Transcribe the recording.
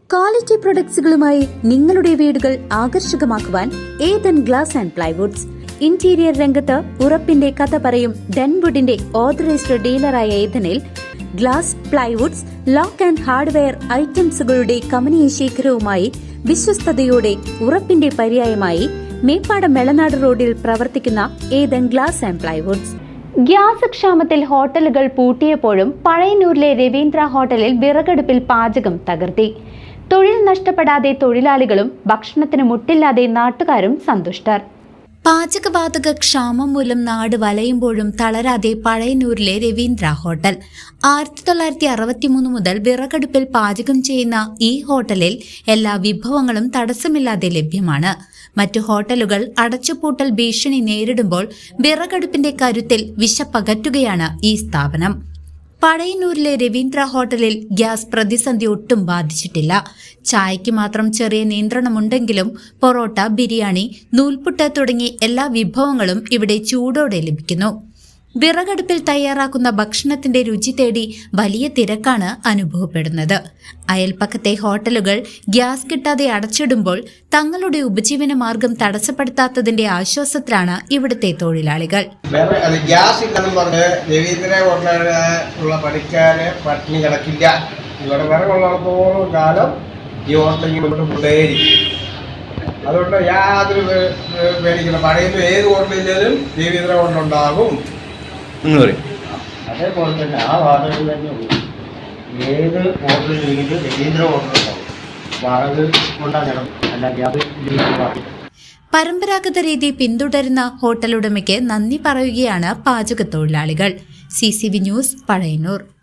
Quality പ്രൊഡക്ട്സുകളുമായി നിങ്ങളുടെ വീടുകൾ ആകർഷകമാക്കുവാൻ Ethan glass and plywoods. Interior രംഗത്ത് ഉറപ്പിന്റെ കഥ പറയും ഡെൻവുഡിന്റെ ഓതറൈസ്ഡ് ഡീലറായ ഏതനിൽ glass, plywoods, lock and hardware ഐറ്റംസുകളുടെ കമനീയ ശേഖരവുമായി വിശ്വസ്തയോടെ ഉറപ്പിന്റെ പര്യായമായി മേപ്പാടം മെളനാട് റോഡിൽ പ്രവർത്തിക്കുന്ന Ethan glass and plywoods. Gas ക്ഷാമത്തിൽ ഹോട്ടലുകൾ പൂട്ടിയപ്പോഴും പഴയന്നൂരിലെ രവീന്ദ്ര ഹോട്ടലിൽ വിറകടുപ്പിൽ പാചകം തകർത്തി. തൊഴിൽ നഷ്ടപ്പെടാതെ തൊഴിലാളികളും ഭക്ഷണത്തിന് മുട്ടില്ലാതെ നാട്ടുകാരും സന്തുഷ്ടർ. പാചകവാതക ക്ഷാമം മൂലം നാട് വലയുമ്പോഴും തളരാതെ പഴയന്നൂരിലെ രവീന്ദ്ര ഹോട്ടൽ. 1963 മുതൽ വിറകടുപ്പിൽ പാചകം ചെയ്യുന്ന ഈ ഹോട്ടലിൽ എല്ലാ വിഭവങ്ങളും തടസ്സമില്ലാതെ ലഭ്യമാണ്. മറ്റു ഹോട്ടലുകൾ അടച്ചുപൂട്ടൽ ഭീഷണി നേരിടുമ്പോൾ വിറകടുപ്പിന്റെ കരുത്തിൽ വിശപ്പകറ്റുകയാണ് ഈ സ്ഥാപനം. പഴയന്നൂരിലെ രവീന്ദ്ര ഹോട്ടലിൽ ഗ്യാസ് പ്രതിസന്ധി ഒട്ടും ബാധിച്ചിട്ടില്ല. ചായയ്ക്ക് മാത്രം ചെറിയ നിയന്ത്രണമുണ്ടെങ്കിലും പൊറോട്ട, ബിരിയാണി, നൂൽപുട്ട് തുടങ്ങി എല്ലാ വിഭവങ്ങളും ഇവിടെ ചൂടോടെ ലഭിക്കുന്നു. വിറകടുപ്പിൽ തയ്യാറാക്കുന്ന ഭക്ഷണത്തിന്റെ രുചി തേടി വലിയ തിരക്കാണ് അനുഭവപ്പെടുന്നത്. അയൽപ്പക്കത്തെ ഹോട്ടലുകൾ ഗ്യാസ് കിട്ടാതെ അടച്ചിടുമ്പോൾ തങ്ങളുടെ ഉപജീവന മാർഗം തടസ്സപ്പെടുത്താത്തതിന്റെ ആശ്വാസത്തിലാണ് ഇവിടുത്തെ തൊഴിലാളികൾ. ഗ്യാസ് ഇല്ലെന്നും പറഞ്ഞ് രവീന്ദ്ര ഹോട്ടലുള്ള പണിക്കാരെ പട്ടിണി കിടക്കില്ല. ഇവിടെ വിറകുള്ളിടത്തോളം കാലം ഈ ഹോട്ടലിൽ കൊണ്ടേയിരിക്കും. അതുകൊണ്ട് യാതൊരു പേടിക്കണം. പഴയത് ഏത് ഹോട്ടലിലും രവീന്ദ്ര ഹോട്ടലുണ്ടാകും. അതേപോലെ തന്നെ ആ വാർഡുകളിൽ തന്നെ ഉള്ളൂ. ഏത് ഹോട്ടലിലെങ്കിലും രവീന്ദ്ര ഹോട്ടലുണ്ടാവും. വറക് കൊണ്ടാകണം, അല്ലെങ്കിൽ പരമ്പരാഗത രീതി പിന്തുടരുന്ന ഹോട്ടൽ ഉടമയ്ക്ക് നന്ദി പറയുകയാണ് പാചക തൊഴിലാളികൾ. CCV news, Pazhayannur.